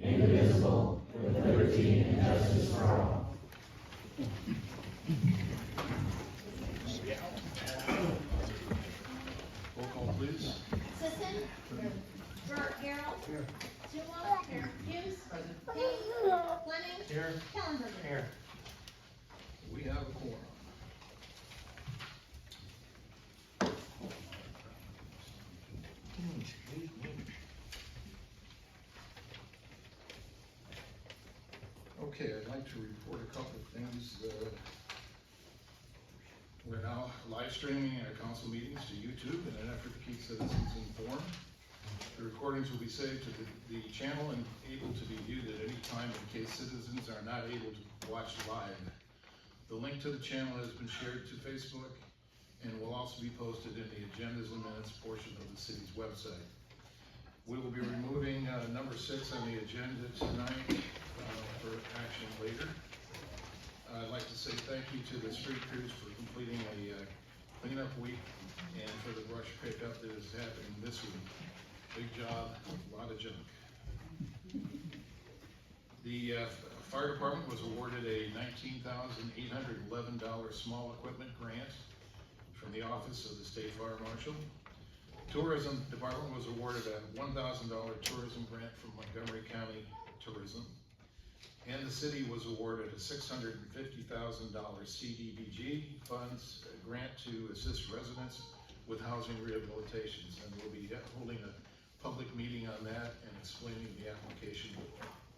indivisible, with liberty and justice for all. Roll call, please. Sisson. Gerard Carroll. Summa. Hughes. Kane. Fleming. Here. Kellenberger. Here. We have a quorum. Okay, I'd like to report a couple of things. We're now live streaming our council meetings to YouTube in an effort to keep citizens informed. The recordings will be saved to the channel and able to be viewed at any time in case citizens are not able to watch live. The link to the channel has been shared to Facebook and will also be posted in the agendas and minutes portion of the city's website. We will be removing number 6 on the agenda tonight for action later. I'd like to say thank you to the street crews for completing a cleanup week and for the brush pickup that is happening this week. Big job, a lot of junk. The fire department was awarded a $19,811 small equipment grant from the Office of the State Fire Marshal. Tourism Department was awarded a $1,000 tourism grant from Montgomery County Tourism. And the city was awarded a $650,000 CDBG funds grant to assist residents with housing rehabilitations. And we'll be holding a public meeting on that and explaining the application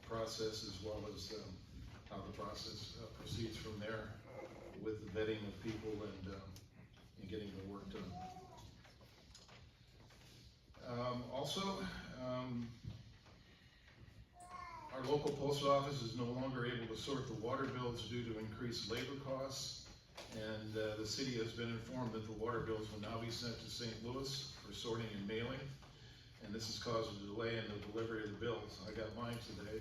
process as well as how the process proceeds from there with the vetting of people and getting the work done. Our local post office is no longer able to sort the water bills due to increased labor costs, and the city has been informed that the water bills will now be sent to St. Louis for sorting and mailing, and this has caused a delay in the delivery of the bills. I got mine today.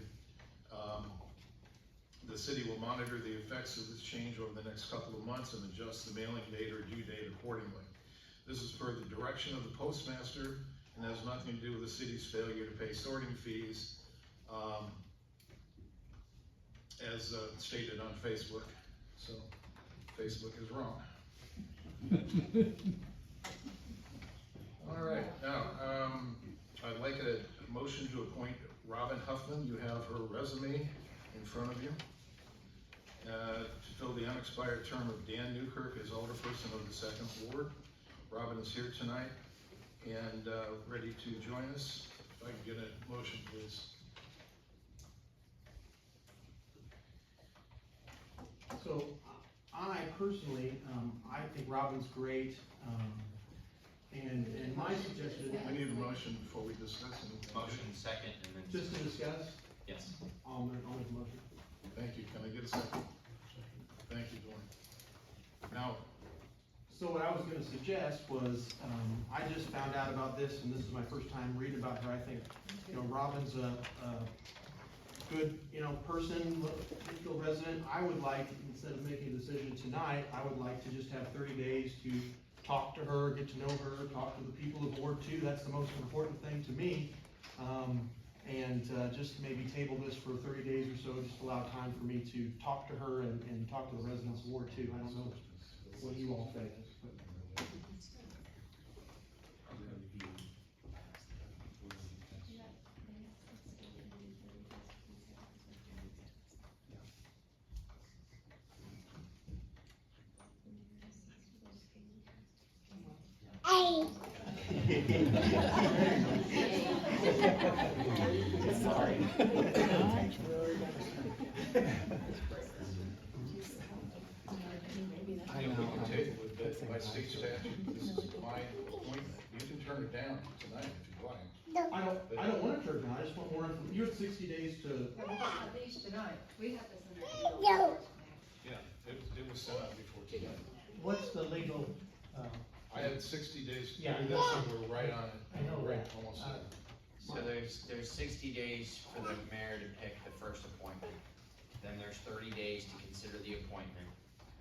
The city will monitor the effects of this change over the next couple of months and adjust the mailing date or due date accordingly. This is per the direction of the postmaster and has nothing to do with the city's failure to pay sorting fees, as stated on Facebook. So Facebook is wrong. All right, now I'd like a motion to appoint Robin Huffman. You have her resume in front of you. To fill the unexpired term of Dan Newkirk as alderperson of the 2nd Ward. Robin is here tonight and ready to join us. If I can get a motion, please. So I personally, I think Robin's great, and my suggestion. We need a motion before we discuss anything. Motion second and then. Just to discuss? Yes. I'll make a motion. Thank you. Can I get a second? Thank you, Dwayne. Now, So what I was gonna suggest was, I just found out about this, and this is my first time reading about her. I think, Robin's a good, person, Litchfield resident. I would like, instead of making a decision tonight, I would like to just have 30 days to talk to her, get to know her, talk to the people of Ward 2. That's the most important thing to me. And just maybe table this for 30 days or so, just allow time for me to talk to her and talk to the residents of Ward 2. I don't know what you all think. Sorry. I know we can table it, but by state statute, this is my appointment. You can turn it down tonight if you'd like. I don't want to turn it down. I just want more information. You have 60 days to. We have these tonight. We have this in our. Yeah, it was sent out before tonight. What's the legal, I had 60 days to Yeah. do this, and we're right on it. I know, Right, right. almost. So there's 60 days for the mayor to pick the first appointment. Then there's 30 days to consider the appointment.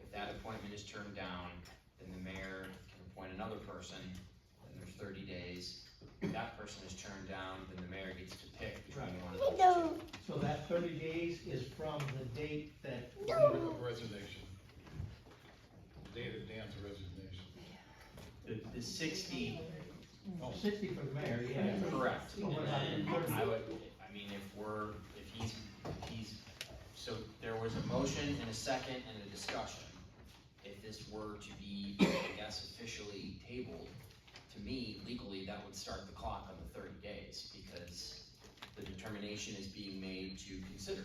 If that appointment is turned down, then the mayor can appoint another person. Then there's 30 days. If that person is turned down, then the mayor gets to pick between one of those two. So that 30 days is from the date that, Of resignation. The date of Dan's resignation. The 60, 60 for the mayor, yeah. correct. So what about the 30? I mean, if he's, so there was a motion and a second and a discussion. If this were to be, I guess, officially tabled, to me, legally, that would start the clock on the 30 days, because the determination is being made to consider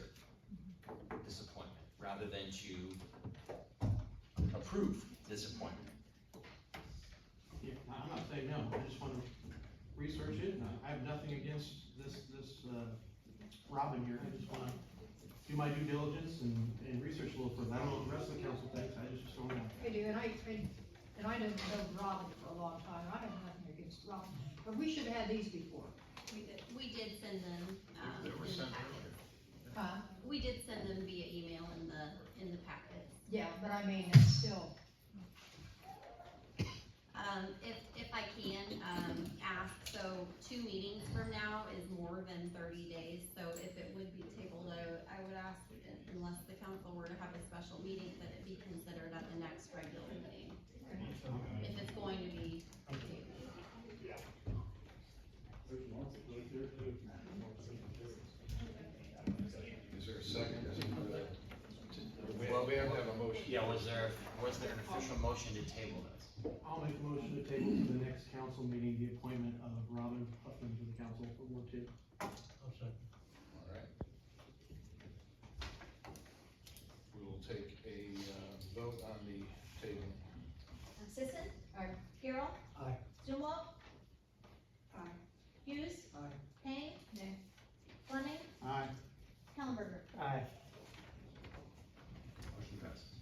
this appointment, rather than to approve this appointment. Yeah, I'm not saying no, I just wanna research it, and I have nothing against this, Robin here, I just wanna do my due diligence and research a little further. I don't know what the rest of the council thinks, I just don't know. I do, and I didn't know Robin for a long time, I have nothing against Robin, but we should have had these before. We did send them, They were in the sent packet. earlier. We did send them via email in the packets. Yeah, but I mean, it's still, If I can, ask, so 2 meetings from now is more than 30 days, so if it would be tabled, I would ask, unless the council were to have a special meeting, that it be considered at the next regular meeting. If it's going to be tabled. Is there a second? We have to have a motion. Yeah, was there an official motion to table this? I'll make a motion to table to the next council meeting, the appointment of Robin Huffman to the council for Ward 2. All right. We will take a vote on the table. Sisson? Aye. Carol? Aye. Zumwalt? Aye. Hughes? Aye. Payne? Nay. Fleming? Aye. Kellenberger? Aye. Motion passes.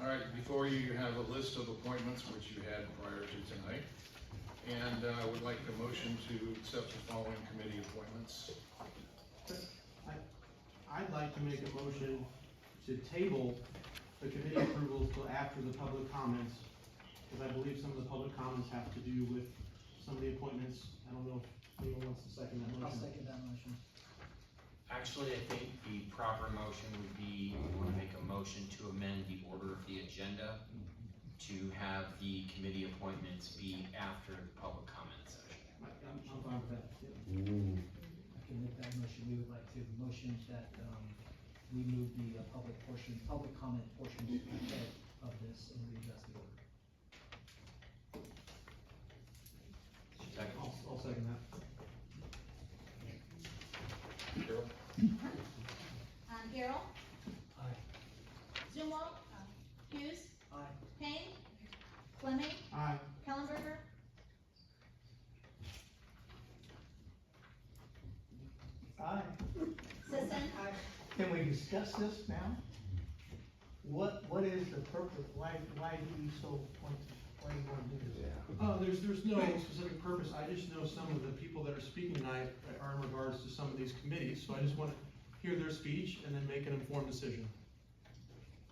All right, before you have a list of appointments, which you had prior to tonight. And I would like a motion to accept the following committee appointments. I'd like to make a motion to table the committee approvals till after the public comments, because I believe some of the public comments have to do with some of the appointments. I don't know if anyone wants to second that motion. that motion. Actually, I think the proper motion would be, we want to make a motion to amend the order of the agenda to have the committee appointments be after the public comment session. I'm fine with that. Yeah. I can make that motion, we would like to motion that, we move the public comment portion ahead of this and readjust the order. Second. I'll second that. Carol? Carol? Aye. Zumwalt? Hughes? Aye. Payne? Fleming? Aye. Kellenberger? Aye. Sisson? Can we discuss this now? What is the purpose, why do you so want to, why do you want to do this? There's no specific purpose, I just know some of the people that are speaking tonight are in regards to some of these committees, so I just wanna hear their speech and then make an informed decision.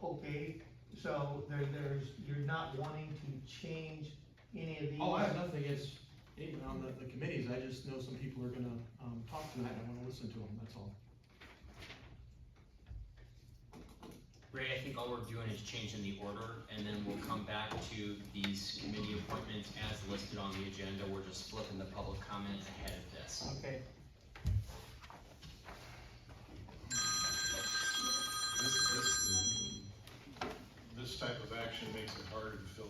Okay, so you're not wanting to change any of these? Oh, I have nothing against anyone on the committees, I just know some people are gonna, talk tonight, I wanna listen to them, that's all. Ray, I think all we're doing is changing the order, and then we'll come back to these committee appointments as listed on the agenda. We're just flipping the public comment ahead of this. Okay, This type of action makes it harder to fill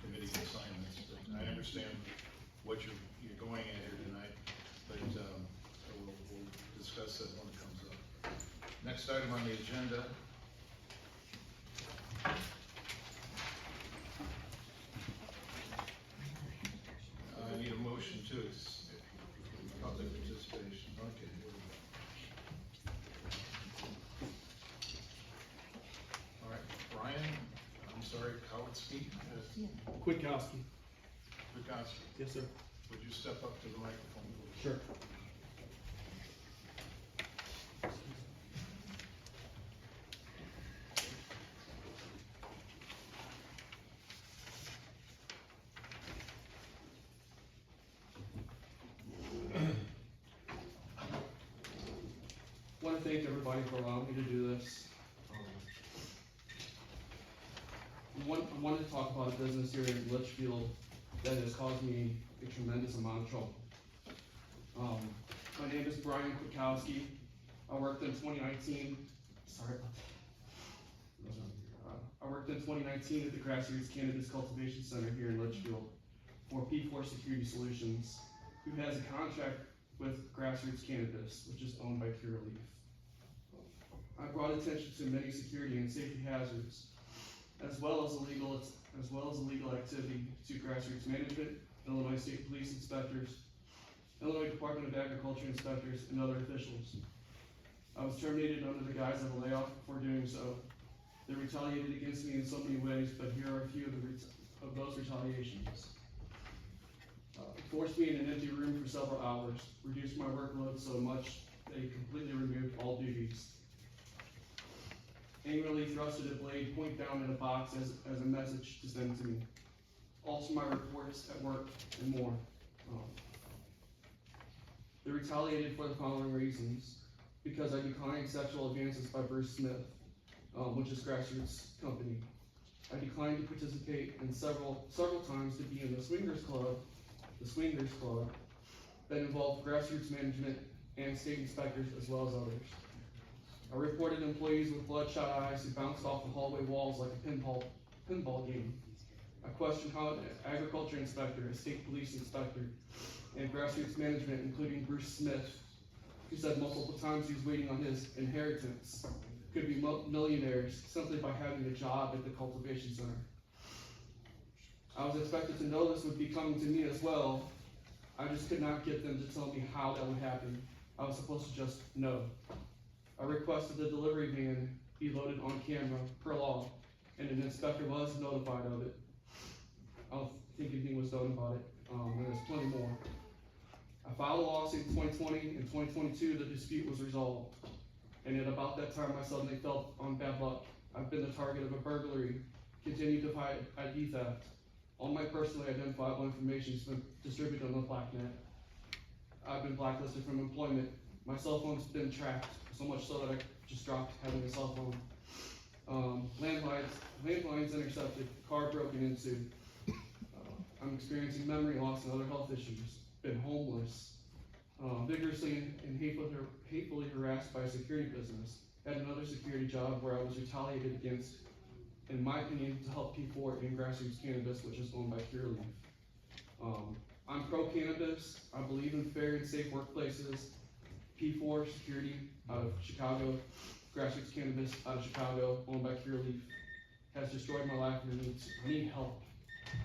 committee assignments, but I understand what you're going at here tonight, but we'll discuss that when it comes up. Next item on the agenda. I need a motion to public participation, okay. All right, Brian, I'm sorry, Kowalski, Kwiatkowski. Bukowski, Yes, sir. would you step up to the microphone, please? Sure. thank everybody for allowing me to do this. I wanted to talk about a business here in Litchfield that has caused me a tremendous amount of trouble. My name is Brian Kwiatkowski. I worked in 2019, sorry about that. I worked in 2019 at the Grassroots Cannabis Cultivation Center here in Litchfield for P4 Security Solutions, who has a contract with Grassroots Cannabis, which is owned by Curaleaf. I brought attention to many security and safety hazards, as well as illegal activity to Grassroots Management, Illinois State Police Inspectors, Illinois Department of Agriculture inspectors, and other officials. I was terminated under the guise of a layoff for doing so. They retaliated against me in so many ways, but here are a few of those retaliations. Forced me in an empty room for several hours, reduced my workload so much they completely removed all duties. Angrily thrusted a blade point down in a box as a message to send to me. Also my reports at work and more. They retaliated for the following reasons: because I declined sexual advances by Bruce Smith, which is Grassroots company. I declined to participate in several times to be in the Swingers Club that involved Grassroots Management and state inspectors as well as others. I reported employees with bloodshot eyes who bounced off the hallway walls like a pinball game. I questioned how an agriculture inspector, a state police inspector, and Grassroots Management, including Bruce Smith, who said multiple times he was waiting on his inheritance, could be millionaires simply by having a job at the cultivation center. I was expected to know this would be coming to me as well. I just could not get them to tell me how that would happen. I was supposed to just know. I requested the delivery van be loaded on camera per law, and an inspector was notified of it. I don't think anything was done about it, and there's plenty more. I filed a lawsuit in 2020. In 2022, the dispute was resolved. And at about that time, I suddenly felt on bad luck. I've been the target of a burglary, continued to fight ID theft. All my personally identifiable information has been distributed on the blacknet. I've been blacklisted from employment. My cell phone's been tracked, so much so that I just dropped having a cell phone. Landlines intercepted, car broken into. I'm experiencing memory loss and other health issues. Been homeless. Vigorously and hatefully harassed by a security business. Had another security job where I was retaliated against, in my opinion, to help P4 in Grassroots Cannabis, which is owned by Curaleaf. I'm pro-cannabis. I believe in fair and safe workplaces. P4 Security out of Chicago, Grassroots Cannabis out of Chicago, owned by Curaleaf, has destroyed my life, and I need help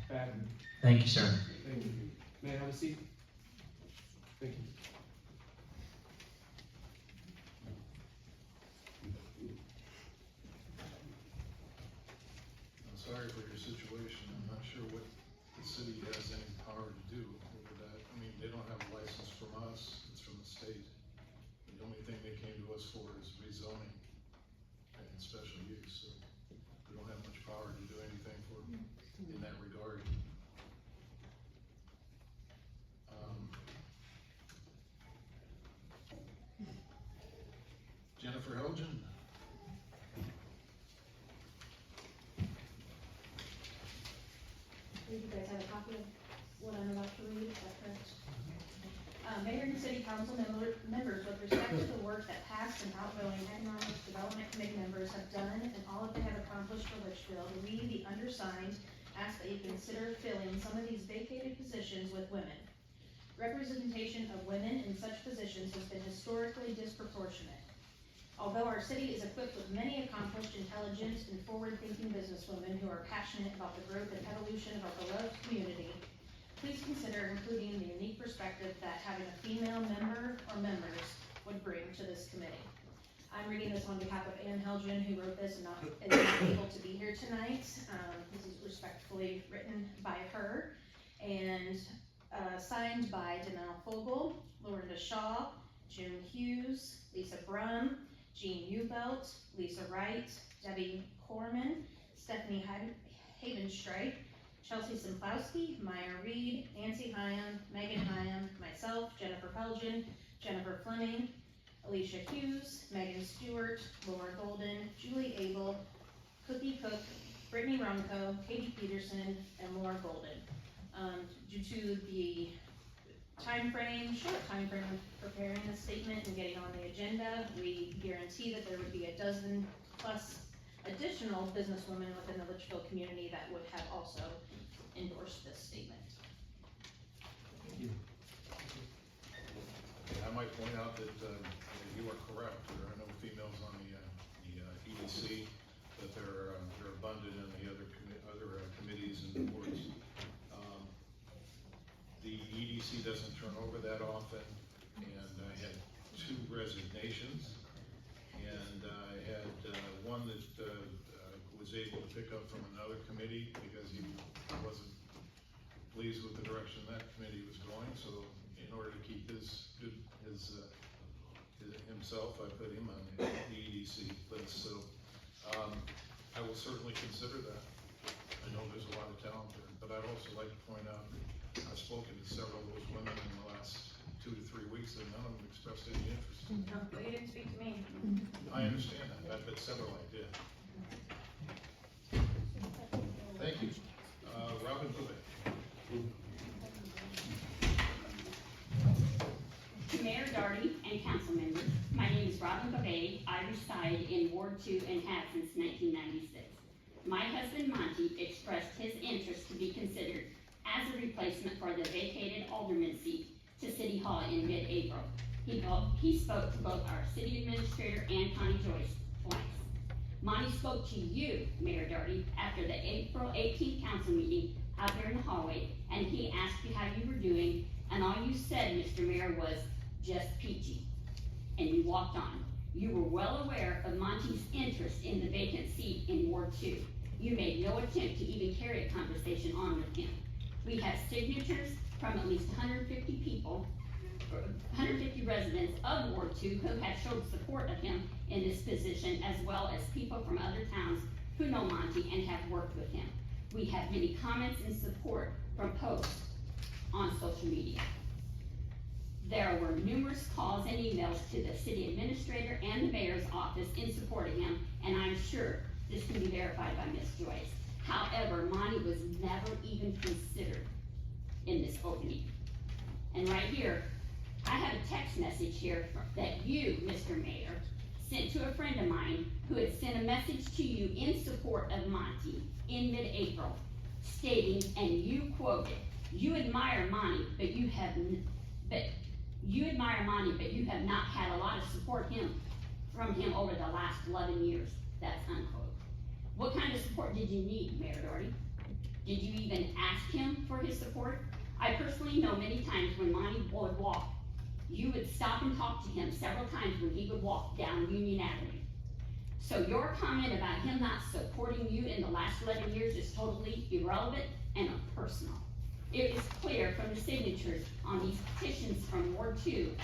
badly. Thank you, sir. Thank you. May I have a seat? Thank you. I'm sorry for your situation. I'm not sure what the city has any power to do over that. I mean, they don't have a license from us, it's from the state. The only thing they came to us for is rezoning and special use, so we don't have much power to do anything for in that regard. Jennifer Elgin. You guys have a copy of what I'm about to read, is that correct? Mayor and city council members, with respect to the work that past and outgoing economic development committee members have done and all that they have accomplished for Litchfield, we, the undersigned, ask that you consider filling some of these vacated positions with women. Representation of women in such positions has been historically disproportionate. Although our city is equipped with many accomplished, intelligent, and forward-thinking businesswomen who are passionate about the growth and evolution of our beloved community, please consider including the unique perspective that having a female member or members would bring to this committee. I'm reading this on behalf of Ann Helgen, who wrote this and is not able to be here tonight. This is respectfully written by her and signed by Danelle Fogel, Lorinda Shaw, Jim Hughes, Lisa Brum, Jean Ubelt, Lisa Wright, Debbie Corman, Stephanie Havenstreit, Chelsea Simplowski, Maya Reed, Nancy Hyam, Megan Hyam, myself, Jennifer Helgen, Jennifer Fleming, Alicia Hughes, Megan Stewart, Laura Golden, Julie Abel, Cookie Cook, Brittany Ronco, Katie Peterson, and Laura Golden. Due to the short time frame of preparing the statement and getting on the agenda, we guarantee that there would be a dozen plus additional businesswomen within the Litchfield community that would have also endorsed this statement. Thank you. I might point out that you are correct, there are no females on the EDC, but they're abundant in the other committees and boards. The EDC doesn't turn over that often, and I had 2 resignations, and I had one that was able to pick up from another committee because he wasn't pleased with the direction that committee was going, so in order to keep himself, I put him on the EDC list, so I will certainly consider that. I know there's a lot of talent there, but I'd also like to point out, I've spoken to several of those women in the last 2 to 3 weeks, and none of them expressed any interest. No, they didn't speak to me. I understand that, but several I did. Thank you. Robin Bouvet. Mayor Darty and council members, my name is Robin Bouvet. I reside in Ward 2 and have since 1996. My husband Monty expressed his interest to be considered as a replacement for the vacated alderman seat to City Hall in mid-April. He spoke to both our city administrator and Connie Joyce twice. Monty spoke to you, Mayor Darty, after the April 18th council meeting out there in the hallway, and he asked you how you were doing, and all you said, Mr. Mayor, was just peachy, and you walked on. You were well aware of Monty's interest in the vacant seat in Ward 2. You made no attempt to even carry a conversation on with him. We have signatures from at least 150 people, 150 residents of Ward 2 who have showed support of him in this position, as well as people from other towns who know Monty and have worked with him. We have many comments and support from posts on social media. There were numerous calls and emails to the city administrator and the mayor's office in support of him, and I'm sure this can be verified by Ms. Joyce. However, Monty was never even considered in this opening. And right here, I have a text message here that you, Mr. Mayor, sent to a friend of mine who had sent a message to you in support of Monty in mid-April, stating, and you quoted, "You admire Monty, but you have not had a lot of support from him over the last 11 years. That's unquote. What kind of support did you need, Mayor Doherty? Did you even ask him for his support? I personally know many times when Monty would walk, you would stop and talk to him several times when he would walk down Union Avenue. So your comment about him not supporting you in the last 11 years is totally irrelevant and impersonal. It is clear from the signatures on these petitions from Ward 2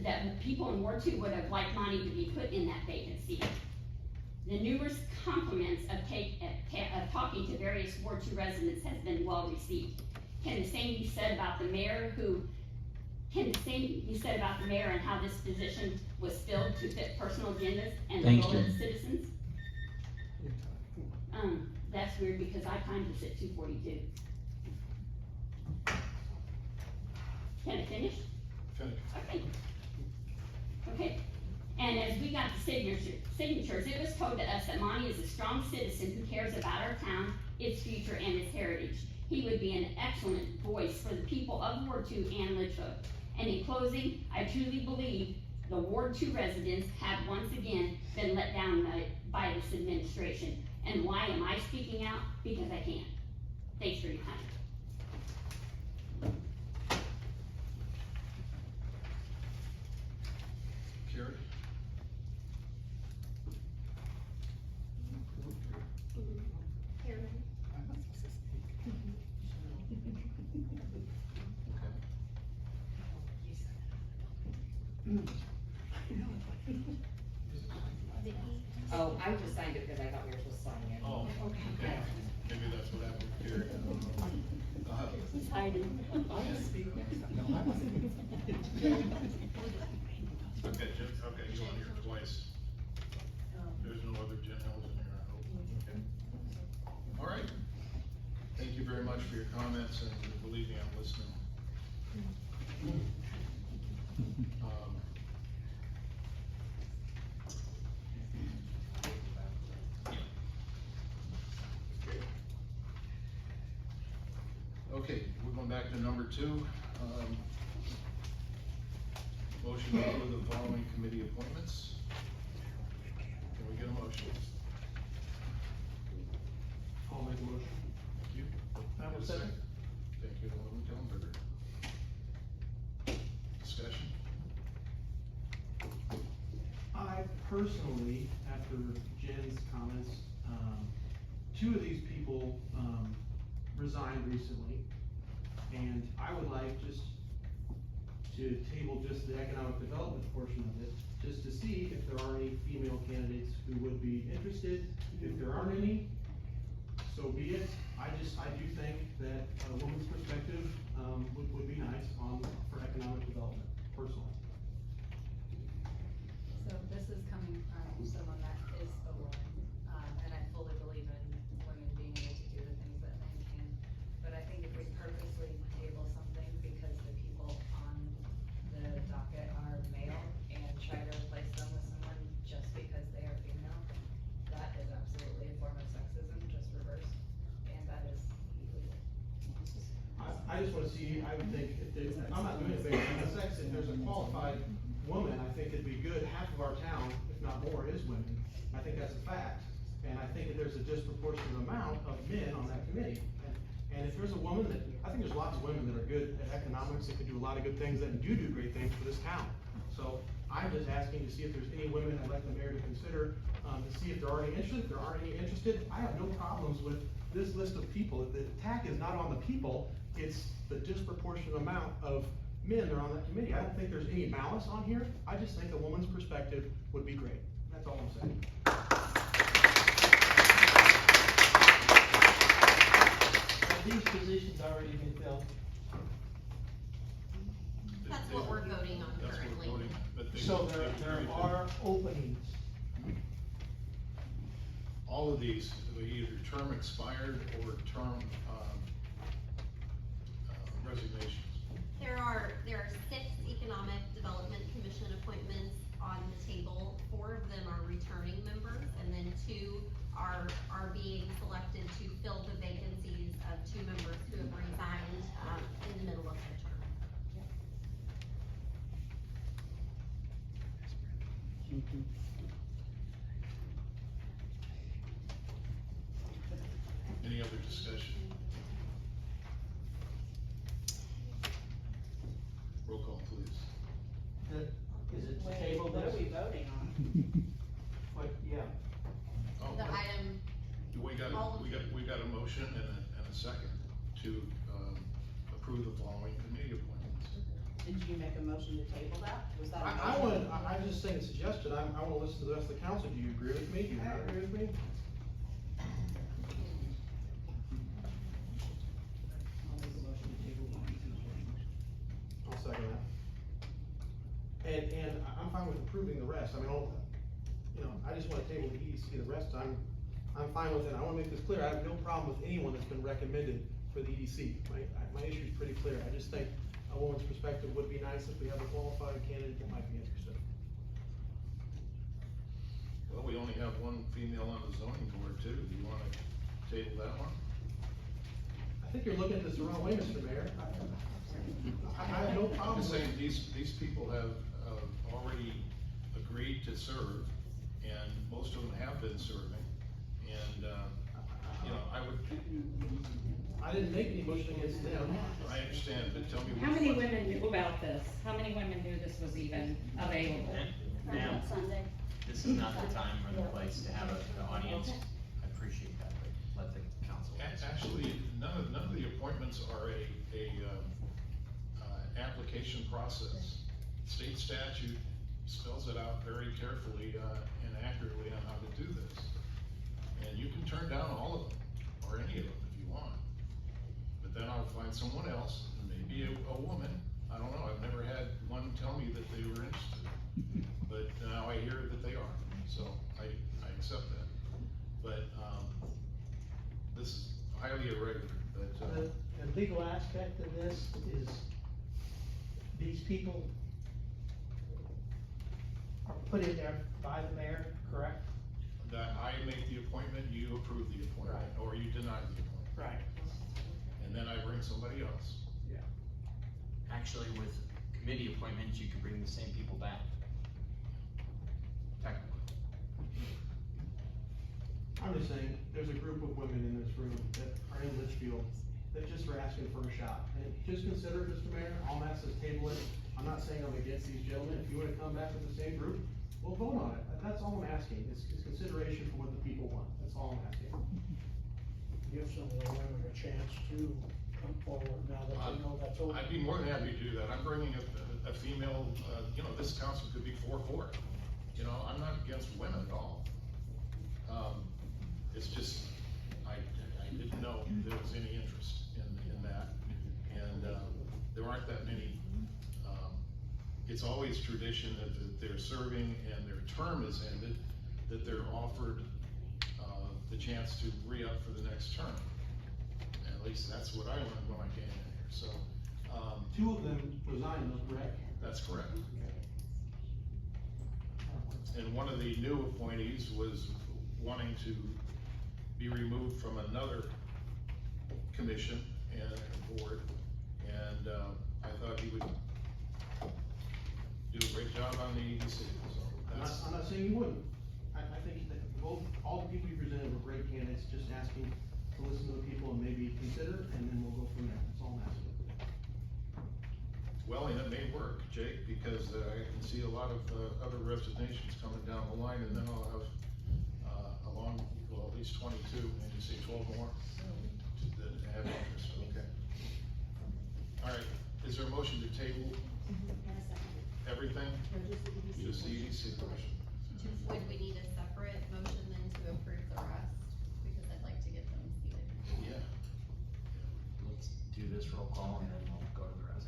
that people in Ward 2 would have liked Monty to be put in that vacant seat. The numerous compliments of talking to various Ward 2 residents has been well received. Can the same be said about the mayor and how this position was filled to fit personal agendas and the goal of the citizens? That's weird because I timed this at 2:42. Can I finish? Finish. Okay. And as we got the signatures, it was told to us that Monty is a strong citizen who cares about our town, its future, and its heritage. He would be an excellent voice for the people of Ward 2 and Litchfield. And in closing, I truly believe the Ward 2 residents have once again been let down by this administration. And why am I speaking out? Because I can. Thanks for your time. Carrie? Oh, I just signed it because I thought we were supposed to sign it. Oh, okay. Maybe that's what happened with Carrie. I don't know. He's hiding. I'll just speak next time. No, I wasn't. Okay, Jen, okay, you on here twice. There's no other Jen Hills in here, I hope. Okay. All right. Thank you very much for your comments, and believe me, I'm listening. Okay, we're going back to number 2. Motion to approve the following committee appointments. Can we get a motion? I'll make a motion. Thank you. I will second. Thank you, Alderman Kellenberger. Discussion? I personally, after Jen's comments, 2 of these people, resigned recently. And I would like just to table just the economic development portion of it, just to see if there are any female candidates who would be interested. If there aren't any, so be it. I do think that a woman's perspective, would be nice for economic development, personally. So this is coming from someone that is a woman, and I fully believe in women being able to do the things that men can. But I think if we purposely table something because the people on the docket are male and try to replace them with someone just because they are female, that is absolutely a form of sexism, just reversed, and that is illegal. I just wanna see, I would think, I'm not doing it based on sex, if there's a qualified woman, I think it'd be good, half of our town, if not more, is women. I think that's a fact, and I think that there's a disproportionate amount of men on that committee. And if there's a woman that, I think there's lots of women that are good at economics, that could do a lot of good things, that do great things for this town. So I'm just asking to see if there's any women I'd like the mayor to consider, to see if there are any interested. If there aren't any interested, I have no problems with this list of people. The attack is not on the people, it's the disproportionate amount of men that are on that committee. I don't think there's any malice on here. I just think a woman's perspective would be great. That's all I'm saying. Have these positions already been filled? That's what we're voting on That's what currently. we're voting on, but they. So there are openings. All of these, they're either term expired or term, resignations. There are 6 Economic Development Commission appointments on the table. 4 of them are returning members, and then 2 are being selected to fill the vacancies of 2 members who have resigned, in the middle of their term. Any other discussion? Roll call, please. Is it the table? What are we voting on? What, yeah. Oh, The item, we got a motion and a second to, approve the following committee appointments. Did you make a motion to table that? Was that? a I motion? would, I just think it's suggested, I wanna listen to the rest of the council. Do you agree with me? Do you not agree with me? I'll make a motion to table the EDC portion. I'll second that. And I'm fine with approving the rest. I mean, I just wanna table the EDC, the rest I'm fine with it. I wanna make this clear, I have no problem with anyone that's been recommended for the EDC. My issue's pretty clear. I just think a woman's perspective would be nice if we have a qualified candidate that might be interested. Well, we only have 1 female on the zoning board too. Do you wanna table that one? I think you're looking at this the wrong way, Mr. Mayor. I have no I'm problem just with. saying, these people have, already agreed to serve, and most of them have been serving, and, I would, I didn't make any motion against them. I understand, but tell me. How which many one. women knew about this? How many women knew this was even available? Ma'am, Sunday. this is not the time or the place to have an audience. I appreciate that, but let the council. Actually, none of the appointments are a application process. State statute spells it out very carefully, and accurately on how to do this. And you can turn down all of them, or any of them if you want. But then I'll find someone else, maybe a woman, I don't know, I've never had one tell me that they were interested, but now I hear that they are, so I accept that. But, this is highly irregular, but, The legal aspect of this is these people are put in there by the mayor, correct? that I make the appointment, you approve the appointment, Right. or you deny the appointment, Right. and then I bring somebody else. Actually, with committee appointments, you can bring the same people back. Technically. I'm just saying, there's a group of women in this room that are in Litchfield that just are asking for a shot. And just consider it, Mr. Mayor, I'll ask this table it. I'm not saying I'm against these gentlemen. If you wanna come back with the same group, we'll vote on it. That's all I'm asking, is consideration for what the people want. That's all I'm asking. Give some of the women a chance to come forward now that they know that's open. I'd be more than happy to do that. I'm bringing a female, this council could be 4-4. You know, I'm not against women at all. It's just, I didn't know there was any interest in that. And, there aren't that many, it's always tradition that they're serving and their term is ended, that they're offered, the chance to re-up for the next term. At least that's what I learned when I came in here, so, Two of them resigned, though, correct? that's correct. And one of the new appointees was wanting to be removed from another commission and board, and, I thought he would do a great job on the EDC, so that's. I'm not saying you wouldn't. I think that all the people you presented were great candidates, just asking to listen to the people and maybe consider, and then we'll go from there. That's all I'm asking. Well, and it may work, Jake, because I can see a lot of other resignations coming down the line, and then I'll have at least 22, and you say 12 more that have interest, okay. All right, is there a motion to table everything? Just the EDC portion. Would we need a separate motion then to approve the rest? Because I'd like to get them seated. Yeah. Let's do this roll call and then we'll go to the rest.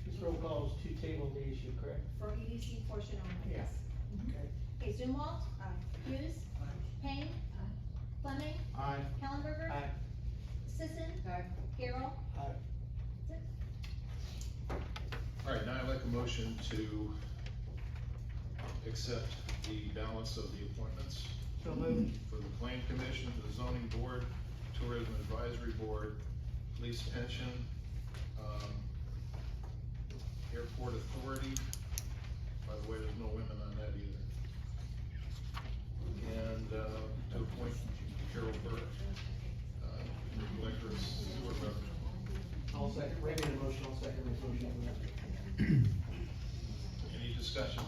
This roll call is to table the issue, correct? For EDC portion only, Yeah. yes. Okay. Okay, Zumwalt. Hughes. Payne. Fleming. Aye. Kellenberger. Aye. Sisson. Garrell. Aye. That's it. All right, now I'd like a motion to accept the balance of the appointments So moved. for the Plan Commission, the Zoning Board, Tourism Advisory Board, Police Pension, Airport Authority. By the way, there's no women on that either. And, to appoint Carol Burke, Director of Sewer Revenue. I'll second, Ray made a motion, I'll second his motion. Any discussion?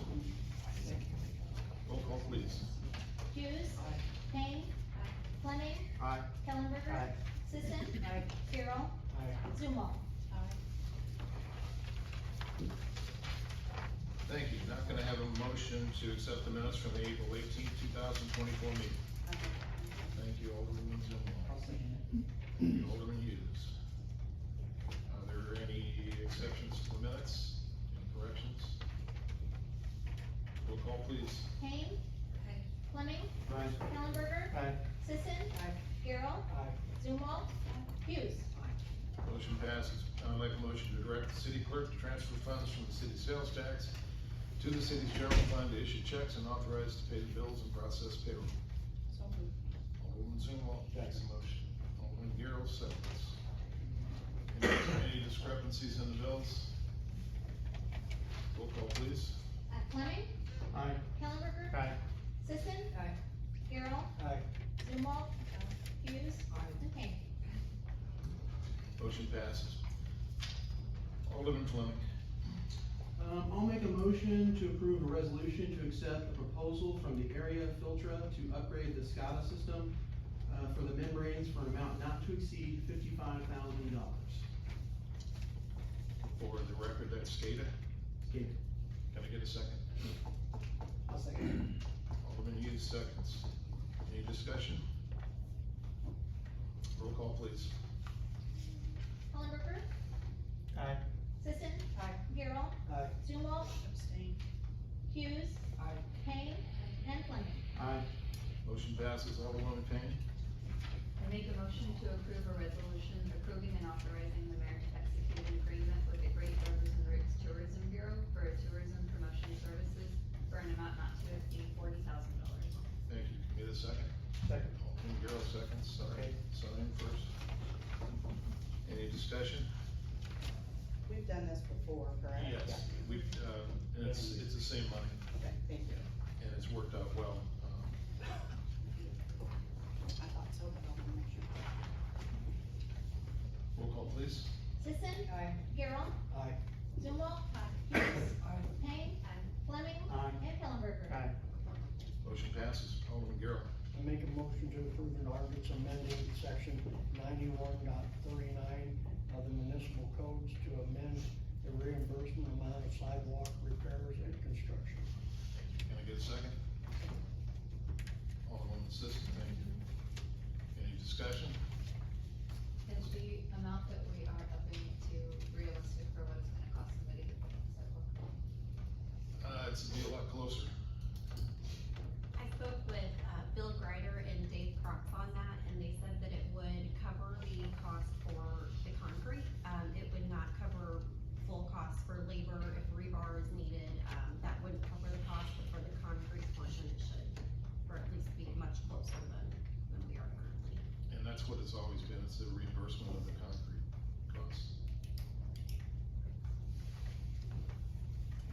Roll call, please. Hughes. Payne. Fleming. Aye. Kellenberger. Aye. Sisson. Garrell. Aye. Zumwalt. Thank you. Not gonna have a motion to accept the minutes from the April 18th, 2024 meeting. Thank you, Alderman I'll Zumwalt. second it. Alderman Hughes. Are there any exceptions to the minutes, any corrections? Roll call, please. Payne. Fleming. Aye. Kellenberger. Aye. Sisson. Garrell. Aye. Zumwalt. Hughes. Motion passes. I'd like a motion to direct the city clerk to transfer funds from the city sales tax to the city's general fund to issue checks and authorize to pay the bills and process payroll. So moved. Alderman Zumwalt makes a motion. Alderman Garrell seconds. Any discrepancies in the bills? Roll call, please. Fleming. Aye. Kellenberger. Aye. Sisson. Garrell. Aye. Zumwalt. Hughes. And Payne. Motion passes. Alderman Fleming. I'll make a motion to approve a resolution to accept a proposal from the area Filtra to upgrade the SCADA system, for the membranes for an amount not to exceed $55,000. For the record, that's SCADA. Okay. Can I get a second? I'll second. Alderman Hughes seconds. Any discussion? Roll call, please. Kellenberger. Aye. Sisson. Hughes. Aye. Payne. And Fleming. Aye. Motion passes. Alderwoman Payne. I make a motion to approve a resolution approving and authorizing the mayor to execute an agreement with the Great Rivers and Lakes Tourism Bureau for tourism promotion services for an amount not to exceed $40,000. Thank you. Give me the second. Second. Alderman Garrell seconds. Sorry. Okay. Sign first. Any discussion? We've done this before, correct? Yes. We've, and it's the same money Okay, thank you. and it's worked out well. I thought so, but I wanna make sure. Roll call, please. Sisson. Aye. Garrell. Aye. Zumwalt. Hughes. Aye. Payne. Fleming. Aye. And Hillenberger. Aye. Motion passes. Alderman Garrell. I make a motion to approve an ordinance amending section 91.39 of the municipal codes to amend the reimbursement amount of sidewalk repairs and construction. Can I get a second? Alderwoman Sisson, thank you. Any discussion? Is the amount that we are upping it to realistic for what it's gonna cost somebody to put on the sidewalk? It's be a lot closer. I spoke with, Bill Greider and Dave Crox on that, and they said that it would cover the cost for the concrete. It would not cover full costs for labor if rebar is needed, that wouldn't cover the cost, but for the concrete portion it should, or at least be much closer than we are currently. And that's what it's always been, it's the reimbursement of the concrete costs.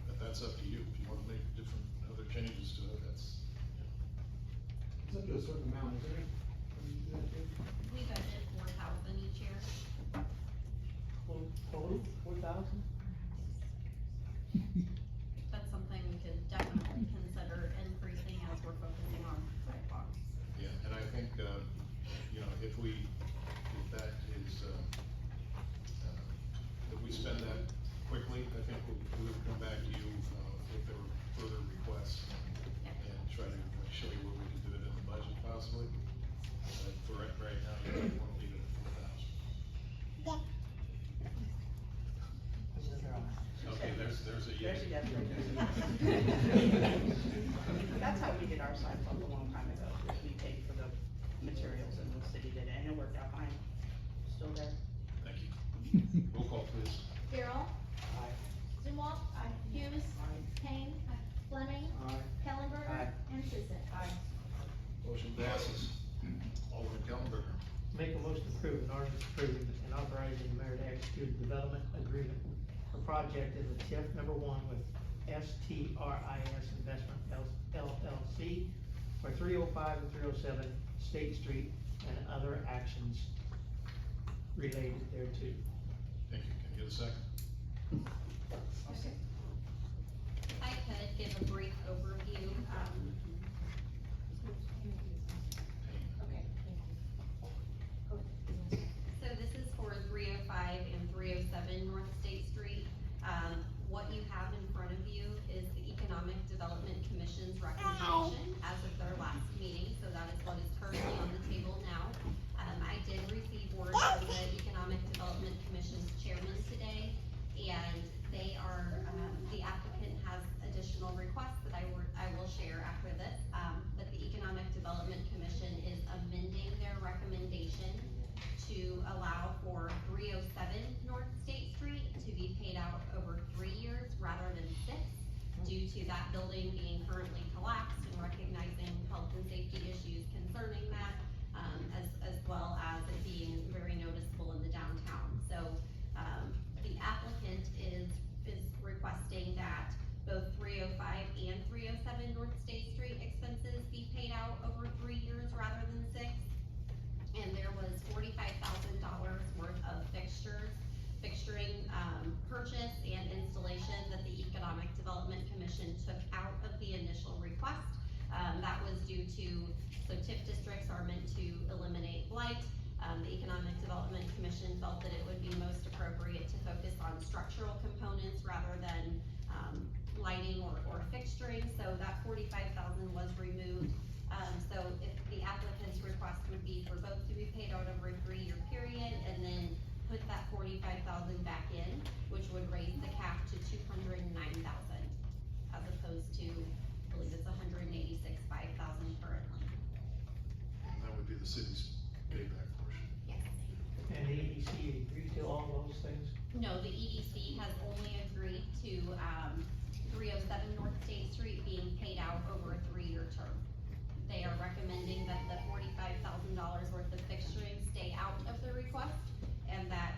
But that's up to you, if you wanna make different, other changes to it, that's, It's up to a certain amount, isn't it? We budget 4,000 each year. Total, 4,000? That's something we could definitely consider increasing as we're focusing on sidewalks. yeah, and I think, you know, if that is, if we spend that quickly, I think we would come back to you, if there were further requests and try to show you where we could do it in the budget possibly. But for right now, you might wanna leave it at 4,000. Okay, there's a There's a yes. yes. That's how we did our sidewalk a long time ago, we paid for the materials and the city did it, and it worked out fine. Still there? Thank you. Roll call, please. Garrell. Aye. Zumwalt. Hughes. Payne. Fleming. Aye. Hillenberger. Aye. And Sisson. Motion passes. Alderman Kellenberger. Make a motion to approve an ordinance approving and authorizing the mayor to execute a development agreement for project in the TIF number 1 with STRIS Investment LLC for 305 and 307 State Street and other actions related thereto. Thank you. Can I get a second? I could give a brief overview, so this is for 305 and 307 North State Street. What you have in front of you is the Economic Development Commission's recommendation as of their last meeting, so that is what is currently on the table now. I did receive word from the Economic Development Commission's chairman today, and they are, the applicant has additional requests that I will share after this. But the Economic Development Commission is amending their recommendation to allow for 307 North State Street to be paid out over 3 years rather than 6, due to that building being currently collapsed and recognizing health and safety issues concerning that, as well as it being very noticeable in the downtown. So, the applicant is requesting that both 305 and 307 North State Street expenses be paid out over 3 years rather than 6. And there was $45,000 worth of fixturing, purchase and installation that the Economic Development Commission took out of the initial request. That was due to, so TIF districts are meant to eliminate blight. The Economic Development Commission felt that it would be most appropriate to focus on structural components rather than, lighting or fixturing, so that 45,000 was removed. So if the applicant's request would be for both to be paid out over a 3-year period, and then put that 45,000 back in, which would raise the cap to 209,000, as opposed to North State Street being paid out over a 3-year term. They are recommending that the $45,000 worth of fixturing stay out of the request, and that,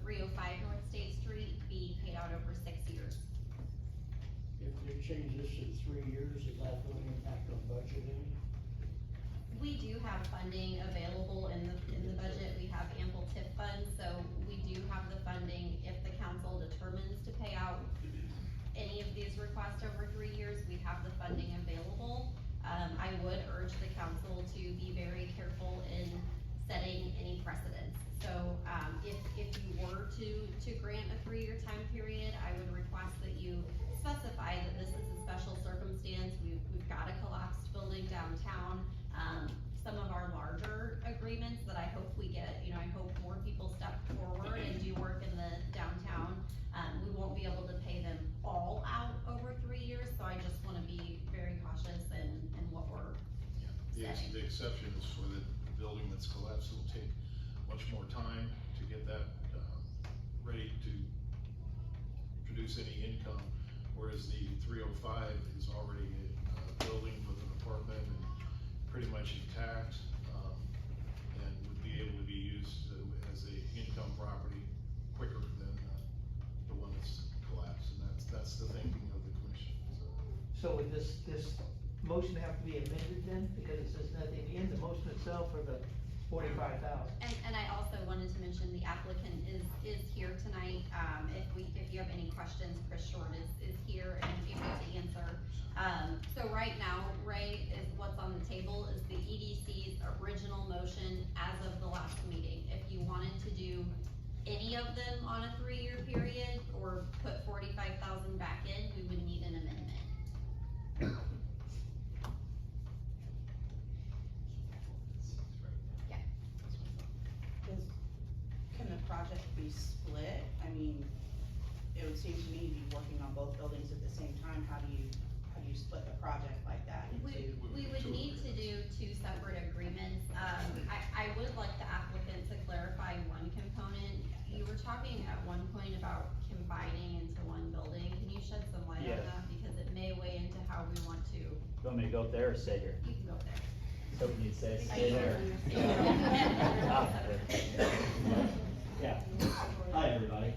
305 North State Street be paid out over 6 years. If they change this in 3 years, is that going to impact on budgeting? We do have funding available in the budget. We have ample TIF funds, so we do have the funding. If the council determines to pay out any of these requests over 3 years, we have the funding available. I would urge the council to be very careful in setting any precedents. So, if you were to grant a 3-year time period, I would request that you specify that this is a special circumstance. We've got a collapsed building downtown. Some of our larger agreements that I hope we get, I hope more people step forward and do work in the downtown. We won't be able to pay them all out over 3 years, so I just wanna be very cautious in what we're setting. The exception is for the building that's collapsed. It'll take much more time to get that, ready to produce any income, whereas the 305 is already a building with an apartment and pretty much intact, and would be able to be used as a income property quicker than the one that's collapsed, and that's the thinking of the commission. So would this motion have to be amended then, because it says nothing in the motion itself for the 45,000? And I also wanted to mention the applicant is here tonight. If you have any questions, Chris Short is here and able to answer. So right now, Ray, is what's on the table is the EDC's original motion as of the last meeting. If you wanted to do any of them on a 3-year period or put 45,000 back in, we would need an amendment. Can the project be split? I mean, it would seem to me to be working on both buildings at the same time. How do you split a project like that into? We would need to do 2 separate agreements. I would like the applicant to clarify one component. You were talking at one point about combining into one building. Can you shed some light on Yeah. that? Because it may weigh into how we want to. You want me to go up there or stay here? You can go there. Hoping you'd say I stay there. Ah, Yeah. Hi, everybody.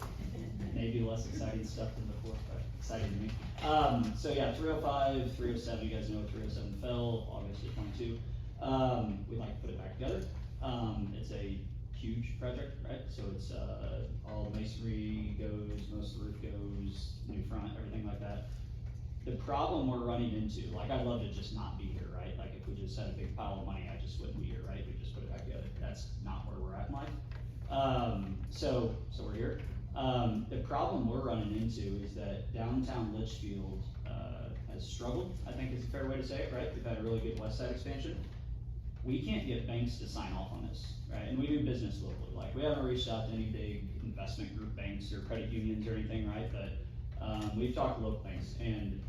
Maybe less exciting stuff than before, but exciting to me. So yeah, 305, 307, you guys know 307 fell August of 22. We'd like to put it back together. It's a huge project, right? So it's, all the masonry goes, most of the roof goes, new front, everything like that. The problem we're running into, like, I'd love to just not be here, right? Like, if we just had a big pile of money, I just wouldn't be here, right? We just put it back together. That's not where we're at in life. So we're here. The problem we're running into is that downtown Litchfield, has struggled, I think is a fair way to say it, right? We've had a really good west side expansion. We can't get banks to sign off on this, right? And we do business locally. Like, we haven't reached out to any big investment group banks or credit unions or anything, right? But, we've talked to local banks, and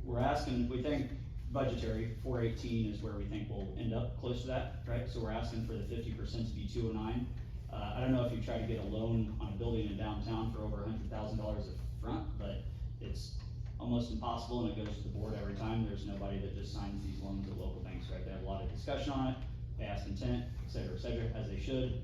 we're asking, we think budgetary, 418 is where we think we'll end up, close to that, right? So we're asking for the 50% to be 209. I don't know if you try to get a loan on a building in downtown for over $100,000 up front, but it's almost impossible, and it goes to the board every time. There's nobody that just signs these loans at local banks, right? They have a lot of discussion on it, they ask intent, et cetera, as they should.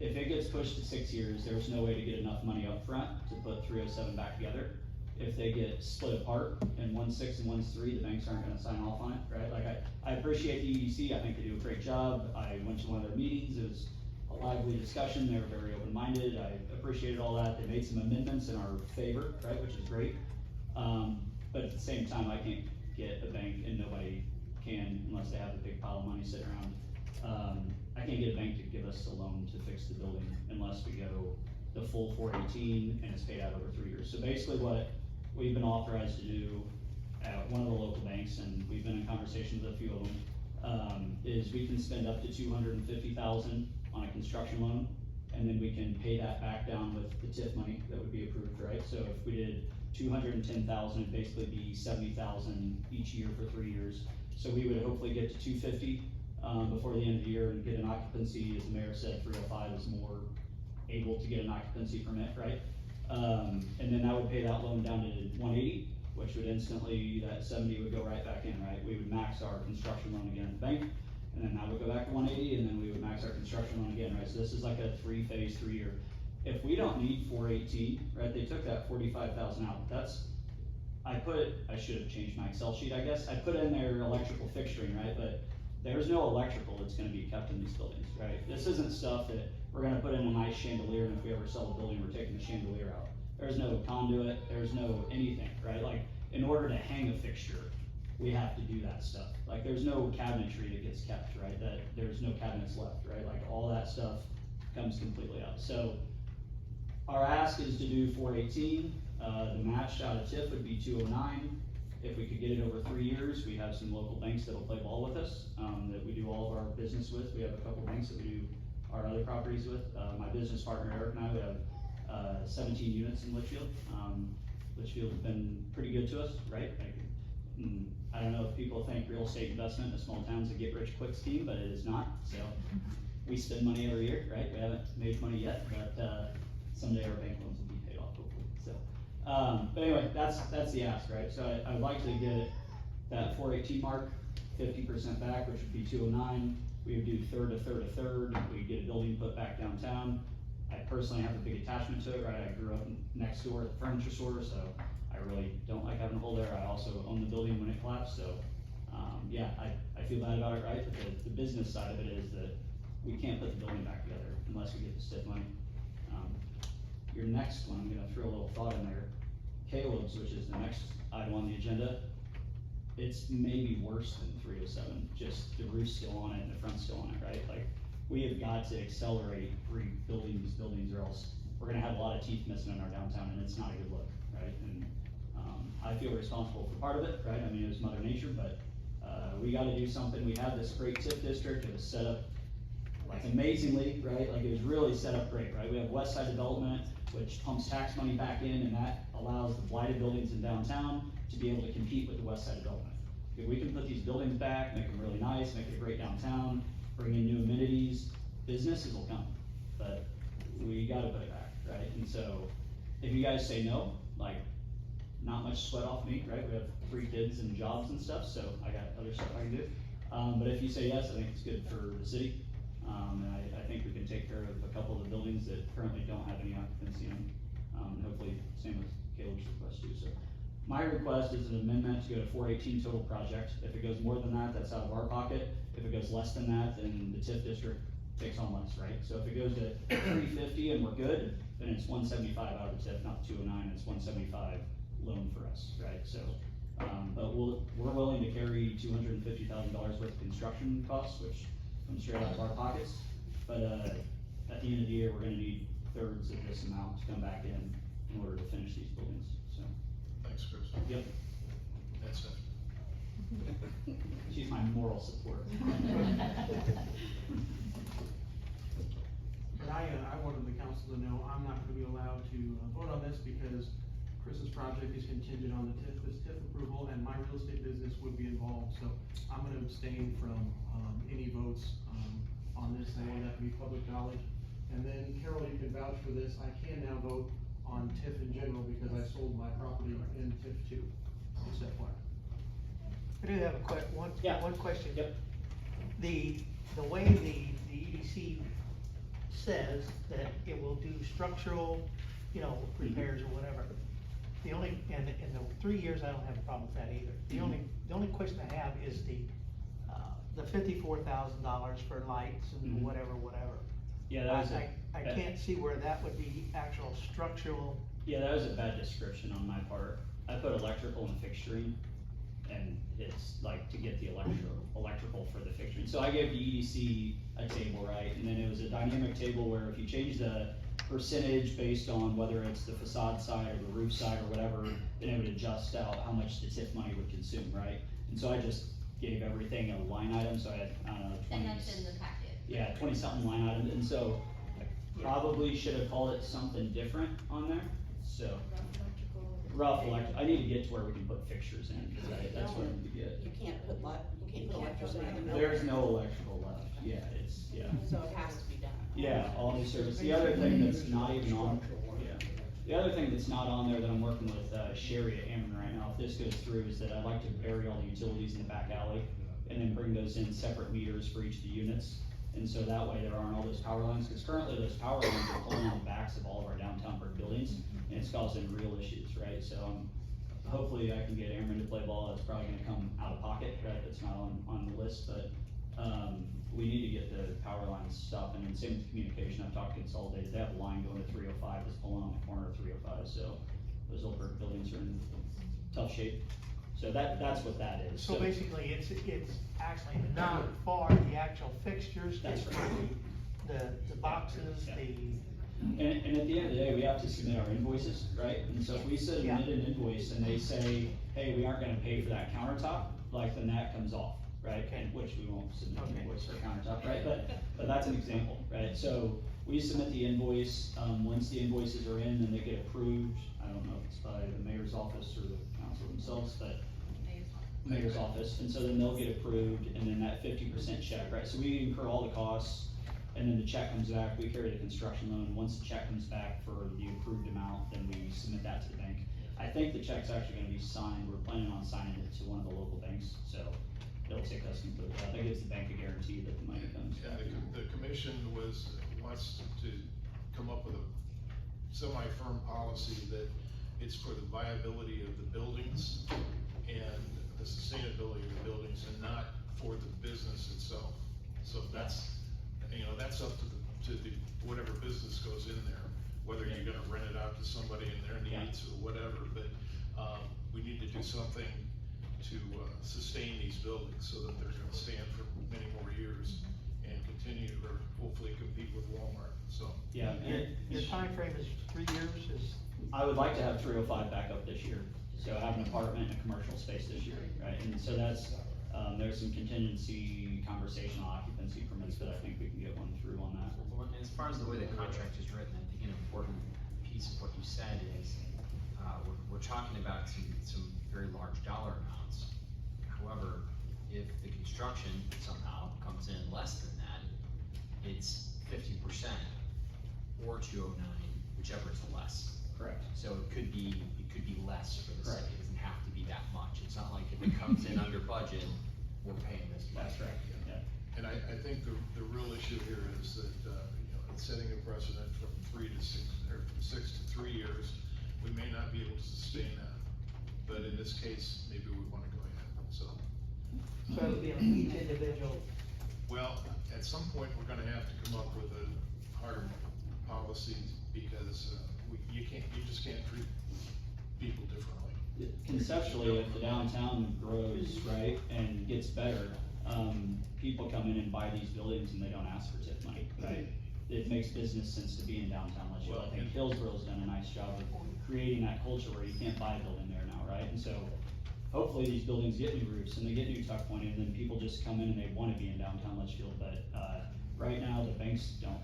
If it gets pushed to 6 years, there's no way to get enough money up front to put 307 back together. If they get split apart and one's 6 and one's 3, the banks aren't gonna sign off on it, right? Like, I appreciate the EDC, I think they do a great job. I went to one of their meetings, it was a lively discussion, they were very open-minded, I appreciated all that. They made some amendments in our favor, right, which is great. But at the same time, I can't get a bank, and nobody can unless they have a big pile of money sitting around. I can't get a bank to give us a loan to fix the building unless we go the full 418 and it's paid out over 3 years. So basically what we've been authorized to do at one of the local banks, and we've been in conversation with a few of them, is we can spend up to $250,000 on a construction loan, and then we can pay that back down with the TIF money that would be approved, right? So if we did 210,000, it'd basically be 70,000 each year for 3 years. So we would hopefully get to 250 before the end of the year and get an occupancy. As the mayor said, 305 is more able to get an occupancy permit, right? And then that would pay that loan down to 180, which would instantly, that 70 would go right back in, right? We would max our construction loan again at the bank, and then that would go back to 180, and then we would max our construction loan again, right? So this is like a 3-phase, 3-year. If we don't need 418, right, they took that 45,000 out. That's, I should have changed my Excel sheet, I guess. I put in there electrical fixturing, right? But there's no electrical that's gonna be kept in these buildings, right? This isn't stuff that we're gonna put in a nice chandelier, and if we ever sell the building, we're taking the chandelier out. There's no conduit, there's no anything, right? Like, in order to hang a fixture, we have to do that stuff. Like, there's no cabinetry that gets kept, right? That, there's no cabinets left, right? Like, all that stuff comes completely out. So, our ask is to do 418, the match out of TIF would be 209. If we could get it over 3 years, we have some local banks that'll play ball with us, that we do all of our business with. We have a couple banks that we do our other properties with. My business partner Eric and I, we have 17 units in Litchfield. Litchfield has been pretty good to us, right? Like, I don't know if people think real estate investment in a small town is a get rich quick scheme, but it is not. So we spend money every year, right? We haven't made money yet, but someday our bank loans will be paid off, hopefully. So, but anyway, that's the ask, right? So I would like to get that 418 mark, 50% back, which would be 209. We would do third, a third. We'd get a building put back downtown. I personally have a big attachment to it, right? I grew up next door at the furniture store, so I really don't like having a hole there. I also own the building when it collapsed, so, yeah, I feel bad about it, right? But the business side of it is that we can't put the building back together unless we get the STIF money. Your next one, I'm gonna throw a little thought in there. Caleb's, which is the next item on the agenda, it's maybe worse than 307, just the roof's still on it and the front's still on it, right? Like, we have got to accelerate rebuilding these buildings, or else we're gonna have a lot of teeth missing in our downtown, and it's not a good look, right? And, I feel responsible for part of it, right? I mean, it was Mother Nature, but, we gotta do something. We have this great TIF district. It was set up like amazingly, right? Like, it was really set up great, right? We have West Side Development, which pumps tax money back in, and that allows the blighted buildings in downtown to be able to compete with the West Side Development. If we can put these buildings back, make them really nice, make it a great downtown, bring in new amenities, businesses will come, but we gotta put it back, right? And so, if you guys say no, like, not much sweat off me, right? We have 3 kids and jobs and stuff, so I got other stuff I can do. But if you say yes, I think it's good for the city. And I think we can take care of a couple of the buildings that currently don't have any occupancy in them. And hopefully, same with Caleb's request too. So, my request is an amendment to go to 418 total project. If it goes more than that, that's out of our pocket. If it goes less than that, then the TIF district takes on less, right? So if it goes to 350 and we're good, then it's 175 out of the TIF, not 209, it's 175 loan for us, right? So, but we're willing to carry $250,000 worth of construction costs, which comes straight out of our pockets. But, at the end of the year, we're gonna need thirds of this amount to come back in order to finish these buildings, so. Thanks, Chris. Yep. That's it. She's my moral support. But I wanted the council to know, I'm not gonna be allowed to vote on this because Chris's project is contingent on this TIF approval, and my real estate business would be involved, so I'm gonna abstain from, any votes, on this. I want that to be public knowledge. And then Carol, you can vouch for this, I can now vote on TIF in general because I sold my property in TIF 2, except one. I do have one question. Yep. The way the EDC says that it will do structural, repairs or whatever. The only, and in the 3 years, I don't have a problem with that either. The only question I have is the $54,000 for lights and whatever. Yeah, that was I can't see where that would be actual structural. Yeah, that was a bad description on my part. I put electrical and fixturing, and it's like to get the electrical for the fixturing. So I gave the EDC a table, right? And then it was a dynamic table where if you change the percentage based on whether it's the facade side or the roof side or whatever, then it would adjust out how much the TIF money would consume, right? And so I just gave everything a line item, so I had, I don't know, 20. And that's in the packet. Yeah, 20-something line items, and so I probably should have called it something different on there, so. Rough electric, I need to get to where we can put fixtures in, because that's what I need to get. You can't put electricity in the middle. There's no electrical left, yeah, So it has to be done. yeah, all new service. The other thing that's not even on, yeah, The other thing that's not on there that I'm working with Sherry at Ameren right now, if this goes through, is that I'd like to bury all the utilities in the back alley and then bring those in separate meters for each of the units. And so that way there aren't all those power lines, because currently those power lines are pulling on the backs of all of our downtown brick buildings, and it's causing real issues, right? So hopefully I can get Ameren to play ball. It's probably gonna come out of pocket, right? That's not on the list, but we need to get the power lines stopped, and then same with communication. I've talked to Consolidated. They have a line going to 305 that's pulling on the corner of 305, so those old brick buildings are in tough shape. So that's what that is. So basically, it's actually not for the actual fixtures, That's it's right. for the boxes, Yeah. the. And at the end of the day, we have to submit our invoices, right? And so if we submit an invoice and they say, hey, we aren't gonna pay for that countertop, like, then that comes off, right? And which we won't submit an invoice for a countertop, right? But that's an example, right? So we submit the invoice, once the invoices are in, then they get approved. I don't know if it's by the mayor's office or the council themselves, but mayor's office, and so then they'll get approved, and then that 50% check, right? So we incur all the costs, and then the check comes back, we carry the construction loan. Once the check comes back for the approved amount, then we submit that to the bank. I think the check's actually gonna be signed, we're planning on signing it to one of the local banks, so it'll take us completely out. That gives the bank a guarantee that the money comes. Yeah, the commission wants to come up with a semi-firm policy that it's for the viability of the buildings and the sustainability of the buildings, and not for the business itself. So that's up to the whatever business goes in there, whether you're gonna rent it out to somebody in their needs or whatever, but, we need to do something to, sustain these buildings so that they're gonna stand for many more years and continue to hopefully compete with Walmart, so. Yeah, Your timeframe is 3 years, is? I would like to have 305 back up this year, so have an apartment and a commercial space this year, right? And so that's, there's some contingency conversational occupancy permits, but I think we can get one through on that. Well, and as far as the way the contract is written, I think an important piece of what you said is, we're talking about some very large dollar amounts. However, if the construction somehow comes in less than that, it's 50% or 209, whichever is less. Correct. So it could be less for the Correct. city, it doesn't have to be that much. It's not like if it comes in under budget, we're paying this much. That's right, yeah. And I think the real issue here is that, it's setting a precedent from 3 to 6, or from 6 to 3 years. We may not be able to sustain that, but in this case, maybe we wanna go ahead, so. So it would be on each individual. Well, at some point, we're gonna have to come up with a hard policy, because, you just can't treat people differently. Conceptually, if the downtown grows, right, and gets better, people come in and buy these buildings and they don't ask for tip money, right? It makes business sense to be in downtown Litchfield. I think Hillsboro's done a nice job of creating that culture where you can't buy a building there now, right? And so, hopefully these buildings get new roofs and they get new tuck pointing, and then people just come in and they wanna be in downtown Litchfield, but, right now, the banks don't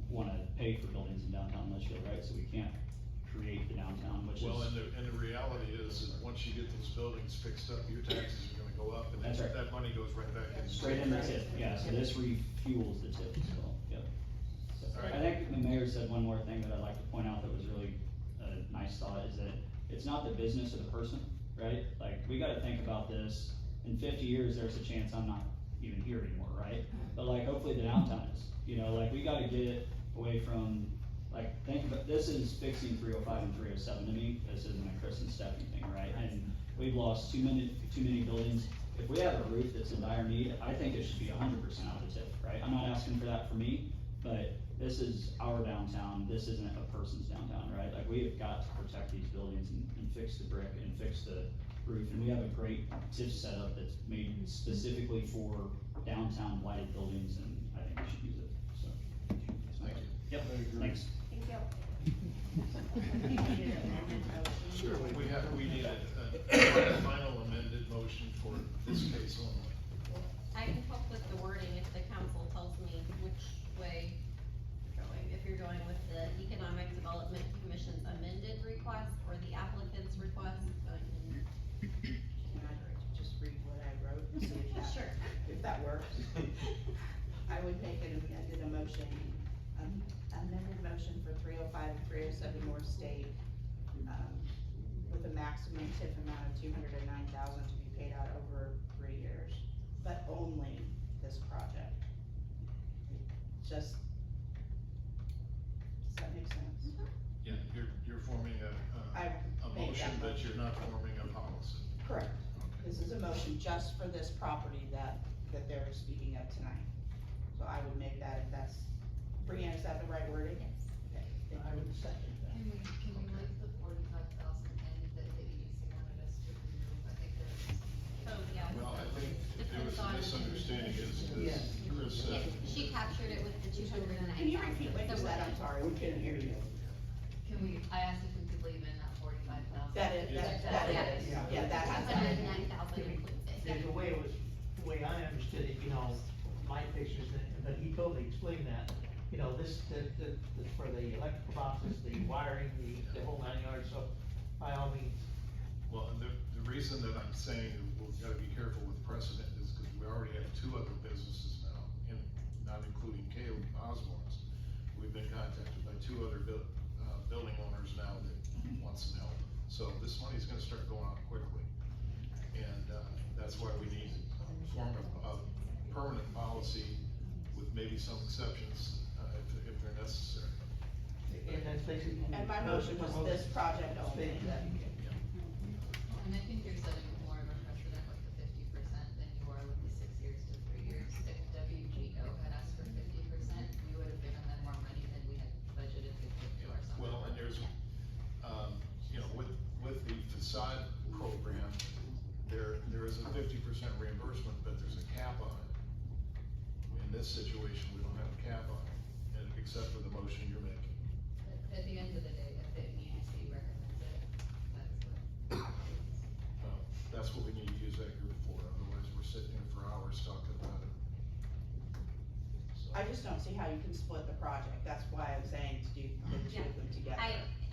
wanna pay for buildings in downtown Litchfield, right? So we can't create the downtown, which is. Well, and the reality is that once you get those buildings fixed up, your taxes are gonna go up, and That's right. that money goes right back in. Straight in the tip, yeah, so this refuels the tip, so, yep. So, Alright. I think the mayor said one more thing that I'd like to point out that was really a nice thought, is that it's not the business of the person, right? Like, we gotta think about this, in 50 years, there's a chance I'm not even here anymore, right? But like, hopefully the downtown is, like, we gotta get away from, like, think about, this is fixing 305 and 307 to me, this isn't a Chris and Stephanie thing, right? And we've lost too many buildings. If we have a roof that's in dire need, I think it should be 100% out of the tip, right? I'm not asking for that for me, but this is our downtown, this isn't a person's downtown, right? Like, we have got to protect these buildings and fix the brick and fix the roof, and we have a great tip setup that's made specifically for downtown lighted buildings, and I think we should use it, so. Thank you. Yep, thanks. Thank you. Sure, we need a final amended motion for this case only. I can help with the wording if the council tells me which way you're going. If you're going with the Economic Development Commission's amended request or the applicant's request, Can I just read what I wrote, and see if that, Sure. if that works? I would make an amended motion for 305 and 307 307 North State, with a maximum TIF amount of $209,000 to be paid out over 3 years, but only this project. Just, does that make sense? Yeah, you're forming I a made motion, that but motion. you're not forming a policy. Correct. This is a motion just for this property that they're speaking of tonight. So I would make that, if that's, Brianna, is that the right wording? Yes. Okay. I would second that. Can we leave the 45,000 in that AEC wanted us to remove? I think there's. Oh, yeah. Well, I think there was Depends a on- misunderstanding, is Yes. Chris said, She captured it with the 209,000. Can you repeat what you said? I'm sorry, we couldn't hear you. Can we, I asked if we could leave in that 45,000. That is, that is, yeah, that has. 209,000 includes it. There's a way it was, the way I understood it, you know, my pictures, but he totally explained that. You know, this, for the electrical boxes, the wiring, the whole 9 yards, so by all means. well, and the reason that I'm saying we've gotta be careful with precedent is because we already have 2 other businesses now, not including Caleb Osborne's. We've been contacted by 2 other building owners now that want some help. So this money's gonna start going out quickly. And, that's why we need a form of permanent policy with maybe some exceptions, if they're necessary. And that's basically. And my motion was this project only. And I think you're setting more of a precedent with the 50% than you are with the 6 years to 3 years. If WGO had asked for 50%, we would have given them more money than we had budgeted to give to our summer. Well, and there's, you know, with the facade program, there is a 50% reimbursement, but there's a cap on it. In this situation, we don't have a cap on it, and except for the motion you're making. At the end of the day, if the EDC recommends it, that's what. That's what we need to use that group for, otherwise we're sitting here for hours talking about it. So- I just don't see how you can split the project, that's why I'm saying to do the 2 of them together.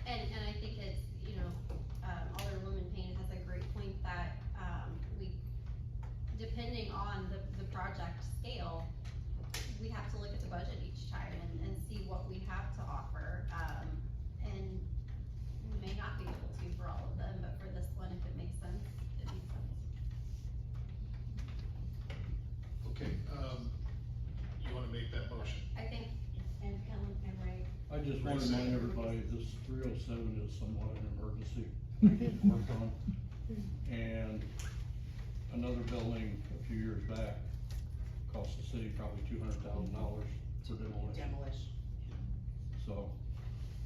And I think it's, you know, Alderwoman Payne has a great point that, we, depending on the project scale, we have to look at the budget each time and see what we have to offer, and we may not be able to for all of them, but for this one, if it makes sense, it makes sense. Okay, you wanna make that motion? I think, and Kellen and Ray, I just want to remind everybody, this 307 is somewhat an emergency, we need to work on. And another building a few years back cost the city probably $200,000 for demolition, Demolition. so.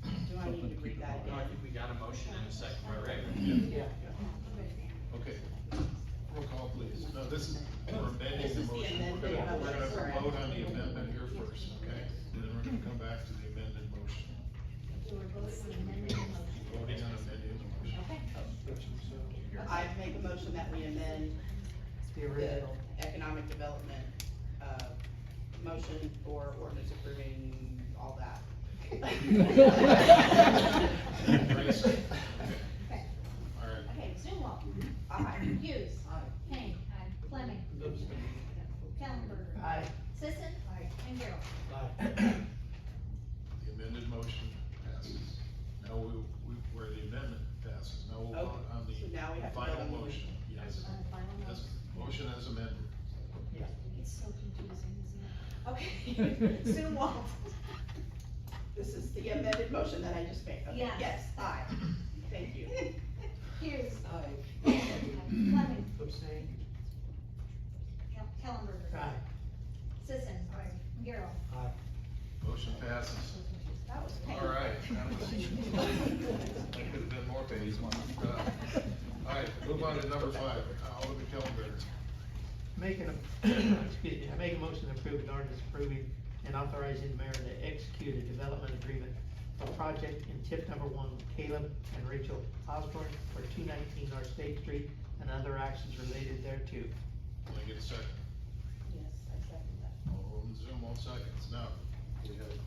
Do I need something to read keep in that mind. No, I think we got a motion and a second by Ray. Yeah. Okay, roll call please. No, this is, we're amending This the is the motion. amended We're gonna motion, correct. vote on the amendment here first, okay? And then we're gonna come back to the amended motion. So we're voting on amending the motion. Voting on amending the motion. Okay. I make a motion that we amend The the original. economic development, motion for ordinance approving all that. Grace? Okay. Okay. All right, Okay, Zumwalt. Aye. Hughes. Kane. Fleming. Kellenberger. Aye. Sisson. And Gerald. the amended motion passes. Now where the amendment passes, now we'll vote on So now we the have to vote final on the motion. Yes, Final yes, motion. motion as amended. It's so confusing, isn't it? Okay, Sue Walt. This is the amended motion that I just made. Okay, Yes. Yes, aye. Thank you. Hughes. Fleming. Abstain. Kellenberger. Aye. Sisson. Gerald. Motion passes. That was All painful. right. That could have been more painful. All right, move on to number 5, Alderman Kellenberger. Making a, excuse me, I make a motion to approve an ordinance approving and authorizing the mayor to execute a development agreement for project in tip number 1 with Caleb and Rachel Osborne for 219 North State Street and other actions related thereto. Can I get a second? Yes, I second that. Alderman Zoom, 1 second. Now, we have,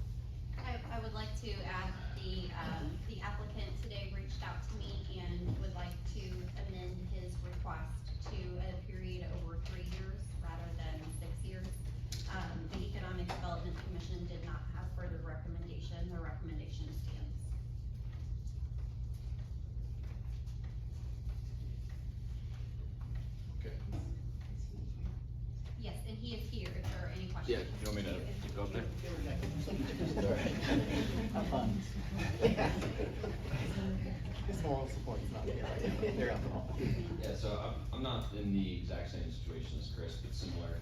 I would like to add the applicant today reached out to me and would like to amend his request to a period over 3 years rather than 6 years. The Economic Development Commission did not have further recommendation, their recommendation stands. Yeah, you want me to go up there? Have fun. His moral support is not there. They're out the hall. Yeah, so I'm not in the exact same situation as Chris, but similar,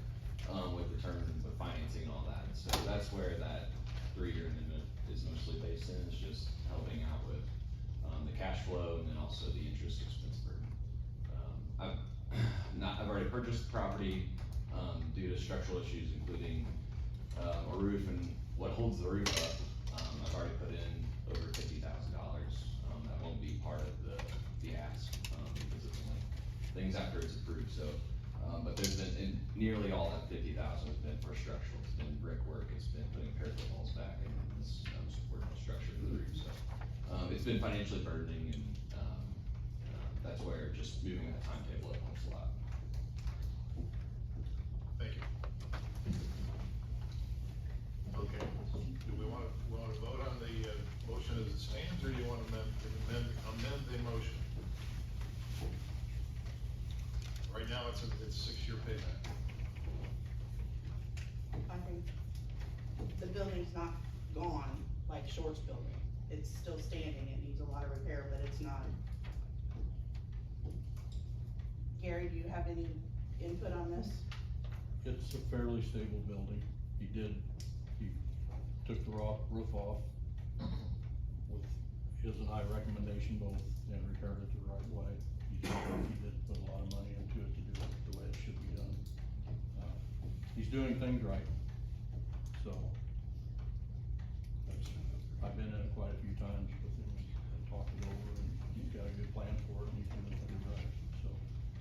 with the term, with financing and all that. So that's where that 3-year amendment is mostly based in, is just helping out with, the cash flow and then also the interest expense burden. I've already purchased the property, due to structural issues, including, a roof and what holds the roof up. I've already put in over $50,000. That won't be part of the ask, because it's only things after it's approved, so. But there's been, and nearly all that 50,000 has been for structural, it's been brickwork, it's been putting parapet walls back, and it's, supporting the structure of the roof, so. It's been financially burdening, and, that's where just moving that timetable up helps a lot. Thank you. Okay, do we wanna vote on the, motion as it stands, or do you wanna amend the motion? Right now, it's a 6-year payback. I think the building's not gone like Short's building. It's still standing, it needs a lot of repair, but it's not. Gary, do you have any input on this? It's a fairly stable building. He took the roof off with his and I recommendation both and repaired it the right way. He did put a lot of money into it to do it the way it should be done. He's doing things right, so. I've been in it quite a few times with him and talked it over, and he's got a good plan for it, and he's doing things right, so.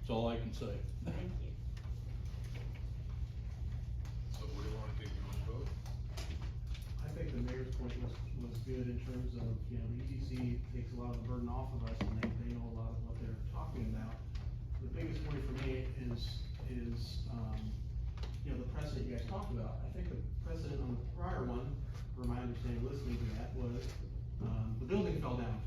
That's all I can say. Thank you. So what do you wanna take, you wanna vote? I think the mayor's point was good in terms of, you know, the EDC takes a lot of the burden off of us, and they know a lot of what they're talking about. The biggest point for me is, you know, the precedent you guys talked about. I think the precedent on the prior one, from my understanding, listening to that, was, the building fell down.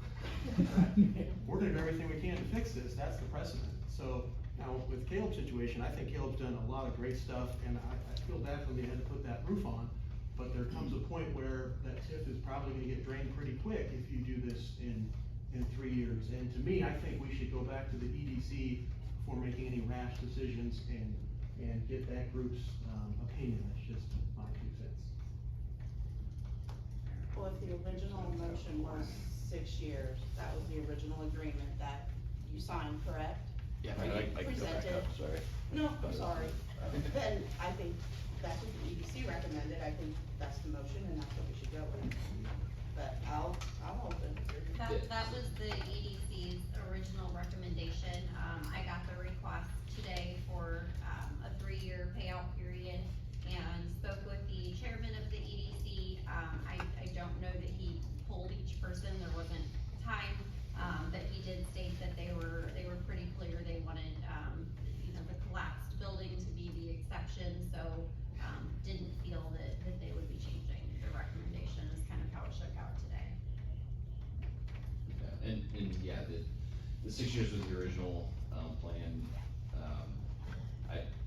We're gonna do everything we can to fix this, that's the precedent. So, now, with Caleb's situation, I think Caleb's done a lot of great stuff, and I feel bad when they had to put that roof on, but there comes a point where that TIF is probably gonna get drained pretty quick if you do this in 3 years. And to me, I think we should go back to the EDC before making any rash decisions and get that group's, opinion. That's just my 2 cents. Well, if the original motion was 6 years, that was the original agreement that you signed, correct? Yeah, Or you I can go back presented. up, sorry. No, I'm sorry. Then I think that's what the EDC recommended, I think that's the motion and that's what we should go with. But I'll open. That was the EDC's original recommendation. I got the request today for, a 3-year payout period and spoke with the chairman of the EDC. I don't know that he polled each person, there wasn't time, but he did state that they were pretty clear, they wanted, you know, the collapsed building to be the exception, so, didn't feel that they would be changing the recommendation, is kind of how it shook out today. Yeah, and yeah, the 6 years was the original, plan.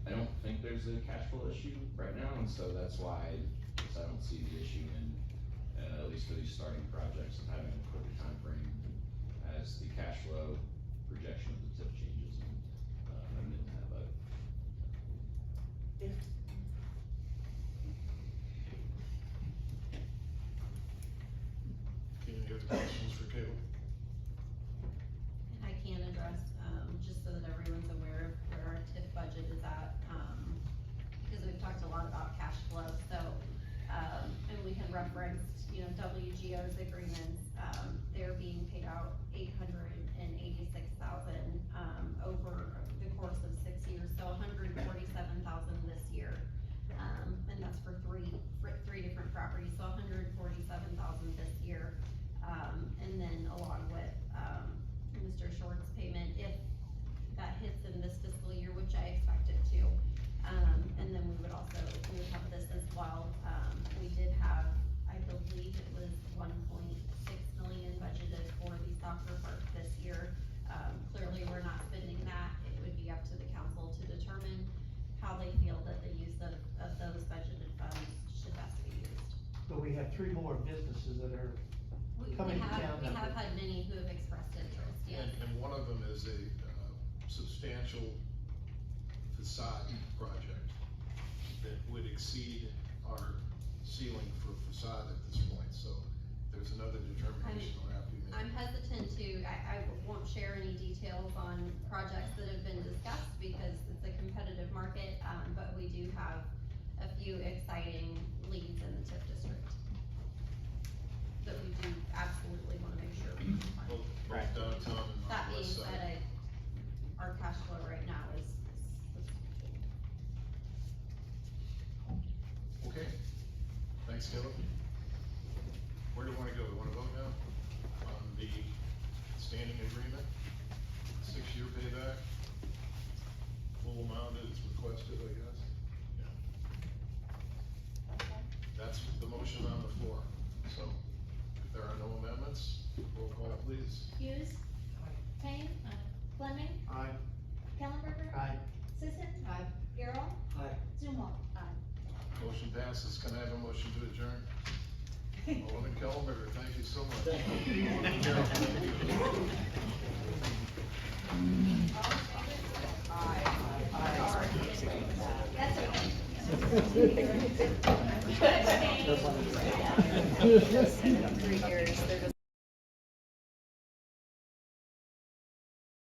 I don't think there's a cash flow issue right now, and so that's why I don't see the issue in, at least for these starting projects, of having a quicker timeframe as the cash flow projection of the TIF changes and, amendment that, but. If, Any other questions for Caleb? And I can address, just so that everyone's aware of where our TIF budget is at, because we've talked a lot about cash flow, so, and we had referenced, you know, WGO's agreements, they're being paid out $886,000, over the course of 6 years, so $147,000 this year. And that's for three different properties, so $147,000 this year. And then along with, Mr. Short's payment, if that hits in this fiscal year, which I expect it to. And then we would have this as well. We did have, I believe it was $1.6 three more businesses that are We coming to town. we have had many who have expressed interest, yes. And one of them is a substantial facade project that would exceed our ceiling for facade at this point, so there's another determination will have to be made. I'm hesitant to, I won't share any details on projects that have been discussed because it's a competitive market, but we do have a few exciting leads in the TIF district that we do absolutely wanna make sure we can find. Both downtown and on That the being west side. said, our cash flow right now is Okay, thanks, Caleb. Where do we wanna go? We wanna vote now on the standing agreement, 6-year payback, full amount is requested, I guess. Yeah. That's the motion on the floor, so if there are no amendments, roll call please. Hughes. Payne. Fleming. Aye. Kellenberger. Aye. Sisson. Garrell. Aye. Zumwalt. Motion passes, can I have a motion to adjourn? Alderman Kellenberger, thank you so much. Alderman Carroll, thank you. That's okay.